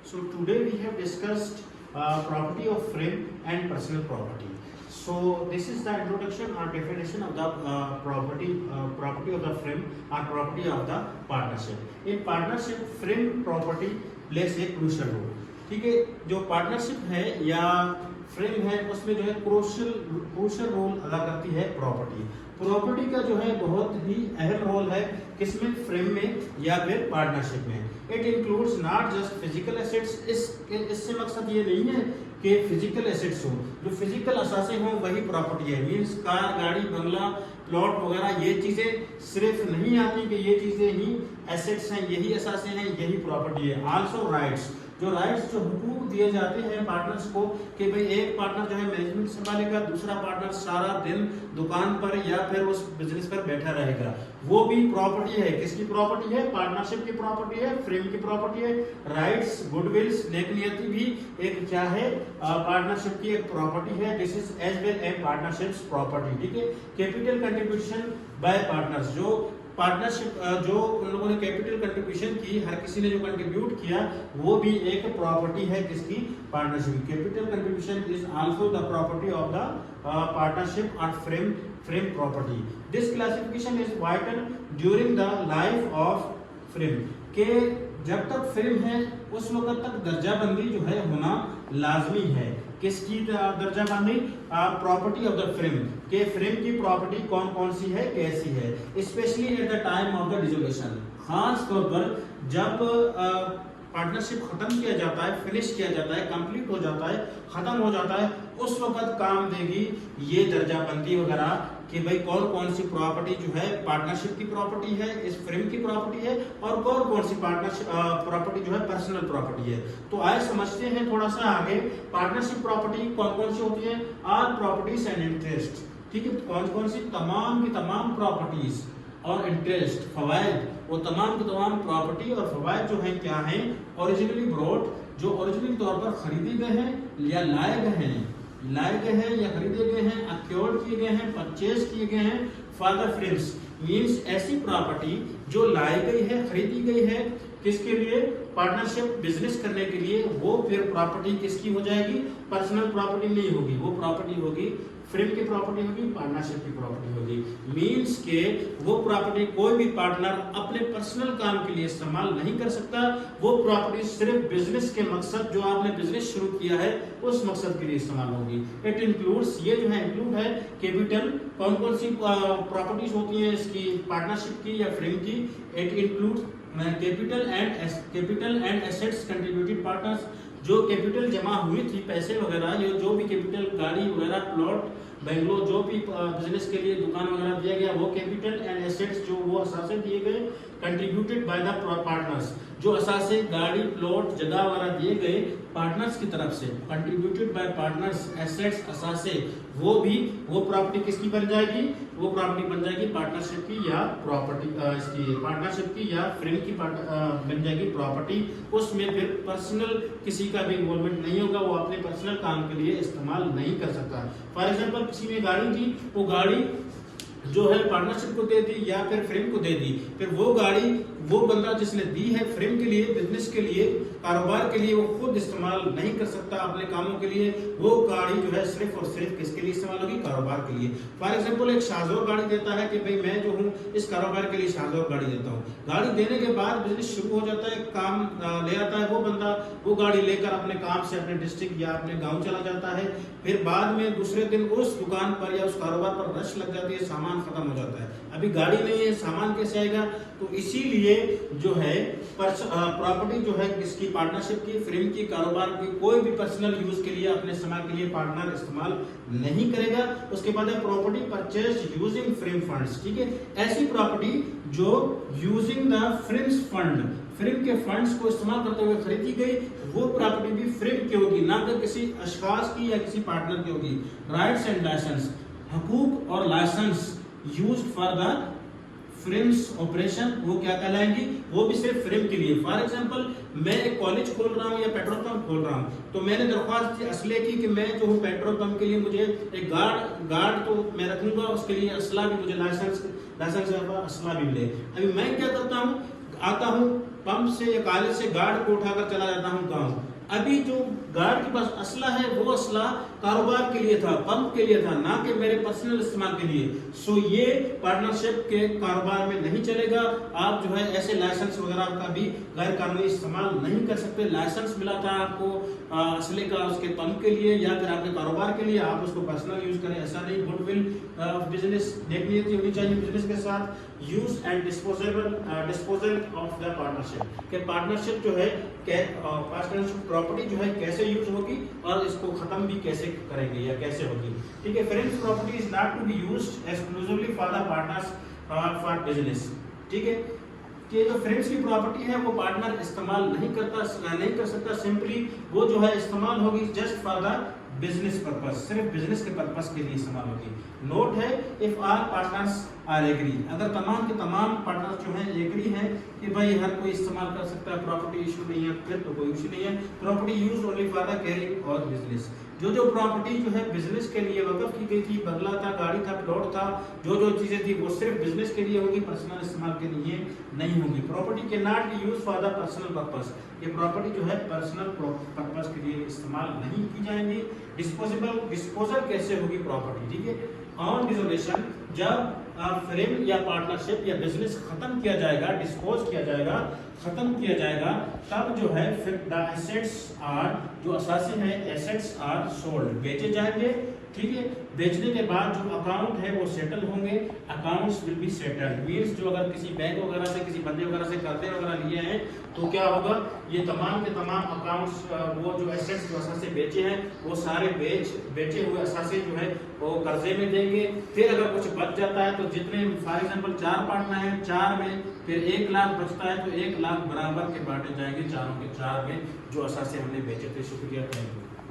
So today we have discussed property of frame and personal property. So this is the introduction or definition of the property of the frame or property of the partnership. In partnership, frame property plays a crucial role. ठीक है, जो partnership है या frame है उसमें जो है crucial role अदा करती है प्रॉपर्टी का जो है बहुत ही अहम रोल है किसमें, फ्रेम में या फिर पार्टनरशिप में। It includes not just physical assets, इससे मकसद ये नहीं है कि फिजिकल एसेट्स हो, जो फिजिकल असासे हो वही प्रॉपर्टी है। मींस कार, गाड़ी, बंगला, प्लॉट वगैरह ये चीजें सिर्फ नहीं आती कि ये चीजें ही एसेट्स हैं, यही असासे हैं, यही प्रॉपर्टी है। आल्सो राइट्स, जो हुकूक दिए जाते हैं पार्टनर्स को कि भाई एक पार्टनर जो है मैनेजमेंट संभालेगा, दूसरा पार्टनर सारा दिन दुकान पर या फिर उस बिजनेस पर बैठा रहेगा, वो भी प्रॉपर्टी है। किसकी प्रॉपर्टी है? पार्टनरशिप की प्रॉपर्टी है, फ्रेम की प्रॉपर्टी है। राइट्स, गुडविल्स, नेकनियति भी एक क्या है, पार्टनरशिप की एक प्रॉपर्टी है। This is as well a partnerships property. ठीक है, कैपिटल कंट्रीब्यूशन बाय पार्टनर्स, जो पार्टनरशिप जो उन लोगों ने कैपिटल कंट्रीब्यूशन की, हर किसी ने जो कंट्रीब्यूट किया वो भी एक प्रॉपर्टी है किसकी, partnership. Capital contribution is also the property of the partnership और firm property. This classification is vital during the life of firm, के जब तक फ्रेम है उस वक्त तक दर्जाबंदी जो है होना लाजमी है। किसकी दर्जाबंदी? प्रॉपर्टी ऑफ द फ्रेम, के फ्रेम की प्रॉपर्टी कौन कौन सी है, कैसी है। Specially at the time of the dissolution, खास तौर पर जब पार्टनरशिप खत्म किया जाता है, फिनिश किया जाता है, कंप्लीट हो जाता है, खत्म हो जाता है, उस वक्त काम देगी ये दर्जाबंदी वगैरह कि भाई कौन कौन सी प्रॉपर्टी जो है पार्टनरशिप की प्रॉपर्टी है, इस फ्रेम की प्रॉपर्टी है, और कौन कौन सी पार्टनरशिप प्रॉपर्टी जो है पर्सनल प्रॉपर्टी है। तो आइए समझते हैं थोड़ा सा आगे, पार्टनरशिप प्रॉपर्टी कौन कौन सी होती है। ऑल प्रॉपर्टीज एंड इंटरेस्ट, ठीक है, कौन कौन सी तमाम की तमाम प्रॉपर्टीज और इंटरेस्ट, फवायद, वो तमाम की तमाम प्रॉपर्टी और फवायद जो है क्या है, ओरिजिनली ब्रॉट, जो ओरिजिनली तौर पर खरीदे गए हैं या लाए गए हैं या खरीदे गए हैं, अक्योर्ड किए गए हैं, परचेज किए गए हैं फॉर द फ्रेम्स। मींस ऐसी प्रॉपर्टी जो लाई गई है, खरीदी गई है, किसके लिए? पार्टनरशिप बिजनेस करने के लिए। वो फिर प्रॉपर्टी किसकी हो जाएगी? पर्सनल प्रॉपर्टी नहीं होगी, वो प्रॉपर्टी होगी फ्रेम की प्रॉपर्टी होगी, पार्टनरशिप की प्रॉपर्टी होगी। मींस के वो प्रॉपर्टी कोई भी पार्टनर अपने पर्सनल काम के लिए इस्तेमाल नहीं कर सकता, वो प्रॉपर्टी सिर्फ बिजनेस के मकसद, जो आपने बिजनेस शुरू किया है उस मकसद के लिए इस्तेमाल होगी। इट इंक्लूड्स, ये जो है इंक्लूड है कैपिटल, कौन कौन सी प्रॉपर्टीज होती है इसकी, पार्टनरशिप की या फ्रेम की। It includes capital and assets contributed partners, जो कैपिटल जमा हुई थी, पैसे वगैरह, ये जो भी कैपिटल, गाड़ी वगैरह, प्लॉट, बेंगलोर, जो भी बिजनेस के लिए दुकान वगैरह दिया गया, वो कैपिटल एंड एसेट्स जो वो असासे दिए गए, कंट्रीब्यूटेड बाय द पार्टनर्स, जो असासे, गाड़ी, प्लॉट, जगह वगैरह दिए गए पार्टनर्स की तरफ से, कंट्रीब्यूटेड बाय पार्टनर्स, एसेट्स, असासे, वो प्रॉपर्टी किसकी बन जाएगी? वो प्रॉपर्टी बन जाएगी पार्टनरशिप की या प्रॉपर्टी इसकी पार्टनरशिप की या फ्रेम की बन जाएगी प्रॉपर्टी। उसमें फिर पर्सनल किसी का भी इन्वॉल्वमेंट नहीं होगा, वो अपने पर्सनल काम के लिए इस्तेमाल नहीं कर सकता। फॉर एग्जांपल किसी ने गाड़ी दी, वो गाड़ी जो है पार्टनरशिप को दे दी या फिर फ्रेम को दे दी, फिर वो गाड़ी वो बंदा जिसने दी है फ्रेम के लिए, बिजनेस के लिए, कारोबार के लिए, वो खुद इस्तेमाल नहीं कर सकता अपने कामों के लिए। वो गाड़ी जो है सिर्फ और सिर्फ किसके लिए इस्तेमाल होगी? कारोबार के लिए। फॉर एग्जांपल एक शाहजोर गाड़ी देता है कि भाई मैं जो हूँ इस कारोबार के लिए शाहजोर गाड़ी देता हूँ। गाड़ी देने के बाद बिजनेस शुरू हो जाता है, काम ले आता है वो बंदा, वो गाड़ी लेकर अपने काम से अपने डिस्ट्रिक्ट या अपने गाँव चला जाता है। फिर बाद में दूसरे दिन उस दुकान पर या उस कारोबार पर रश लग जाती है, सामान खत्म हो जाता है, अभी गाड़ी नहीं है, सामान कैसे आएगा? तो इसीलिए जो है प्रॉपर्टी जो है किसकी, पार्टनरशिप की, फ्रेम की, कारोबार की, कोई भी पर्सनल यूज के लिए, अपने समय के लिए पार्टनर इस्तेमाल नहीं करेगा। उसके बाद है property purchase using frame funds, ठीक है, ऐसी प्रॉपर्टी जो using the frames fund, frame के फंड्स को इस्तेमाल करते हुए खरीदी गई, वो प्रॉपर्टी भी फ्रेम की होगी, ना कि किसी अशखास की या किसी पार्टनर की होगी। राइट्स एंड लाइसेंस, हकूक और license used for the firm's operation, वो क्या कहलाएंगी? वो भी सिर्फ फ्रेम के लिए। फॉर एग्जांपल मैं एक कॉलेज खोल रहा हूँ या पेट्रोल पंप खोल रहा हूँ, तो मैंने दरख्वास्त असले की कि मैं जो हूँ पेट्रोल पंप के लिए मुझे एक गार्ड तो मैं रखूंगा, उसके लिए असला भी मुझे लाइसेंस असला भी मिले। अभी मैं क्या करता हूँ, आता हूँ पंप से या कॉलेज से गार्ड को उठाकर चला जाता हूँ गाँव। अभी जो गार्ड के पास असला है वो असला कारोबार के लिए था, पंप के लिए था, ना कि मेरे पर्सनल इस्तेमाल के लिए। सो ये पार्टनरशिप के कारोबार में नहीं चलेगा। आप जो है ऐसे लाइसेंस वगैरह का भी गैर कानूनी इस्तेमाल नहीं कर सकते। लाइसेंस मिला था आपको असले का उसके पंप के लिए या फिर आपके कारोबार के लिए, आप उसको पर्सनल यूज करें, ऐसा नहीं। गुडविल बिजनेस देखनी होनी चाहिए बिजनेस के साथ। Use and disposal of the partnership, के पार्टनरशिप जो है पार्टनरशिप प्रॉपर्टी जो है कैसे यूज होगी और इसको खत्म भी कैसे करेंगे या कैसे होगी। ठीक है, friends property is not to be used exclusively for the partners for business. ठीक है, कि जो फ्रेंड्स की प्रॉपर्टी है वो पार्टनर इस्तेमाल नहीं कर सकता। सिंपली वो जो है इस्तेमाल होगी just for the business purpose, सिर्फ बिजनेस के पर्पस के लिए इस्तेमाल होगी। नोट है, if all partners are agree, अगर तमाम के तमाम पार्टनर्स जो हैं एग्री हैं कि भाई हर कोई इस्तेमाल कर सकता है, प्रॉपर्टी इशू नहीं है, फिर तो कोई इशू नहीं है। Property use only for the carrying और बिजनेस। जो प्रॉपर्टी जो है बिजनेस के लिए वक़्फ़ की गई थी, बंगला था, गाड़ी था, प्लॉट था, जो चीजें थी वो सिर्फ बिजनेस के लिए होगी, पर्सनल इस्तेमाल के लिए नहीं होगी। Property can not be used for the personal purpose, ये प्रॉपर्टी जो है पर्सनल पर्पस के लिए इस्तेमाल नहीं की जाएंगी। डिस्पोजल कैसे होगी प्रॉपर्टी? ठीक है, ऑन डिसोल्यूशन, जब फ्रेम या पार्टनरशिप या बिजनेस खत्म किया जाएगा, डिस्पोज किया जाएगा, खत्म किया जाएगा, तब जो है फिर द एसेट्स आर, जो असासे हैं एसेट्स आर सोल्ड, बेचे जाएंगे। ठीक है, बेचने के बाद जो अकाउंट है वो सेटल होंगे। Accounts will be settled means जो अगर किसी बैंक वगैरह से, किसी बंदे वगैरह से कर्जे वगैरह लिए हैं तो क्या होगा, ये तमाम के तमाम अकाउंट्स, वो जो एसेट्स जो असासे बेचे हैं वो सारे बेचे हुए असासे जो है वो कर्जे में देंगे। फिर अगर कुछ बच जाता है तो जितने फॉर एग्जांपल 4 पार्टनर हैं, 4 में फिर 1 लाख बचता है तो 1 लाख बराबर के बांटे जाएंगे चारों के 4 में जो असासे हमने बेचे थे। शुक्रिया, थैंक यू।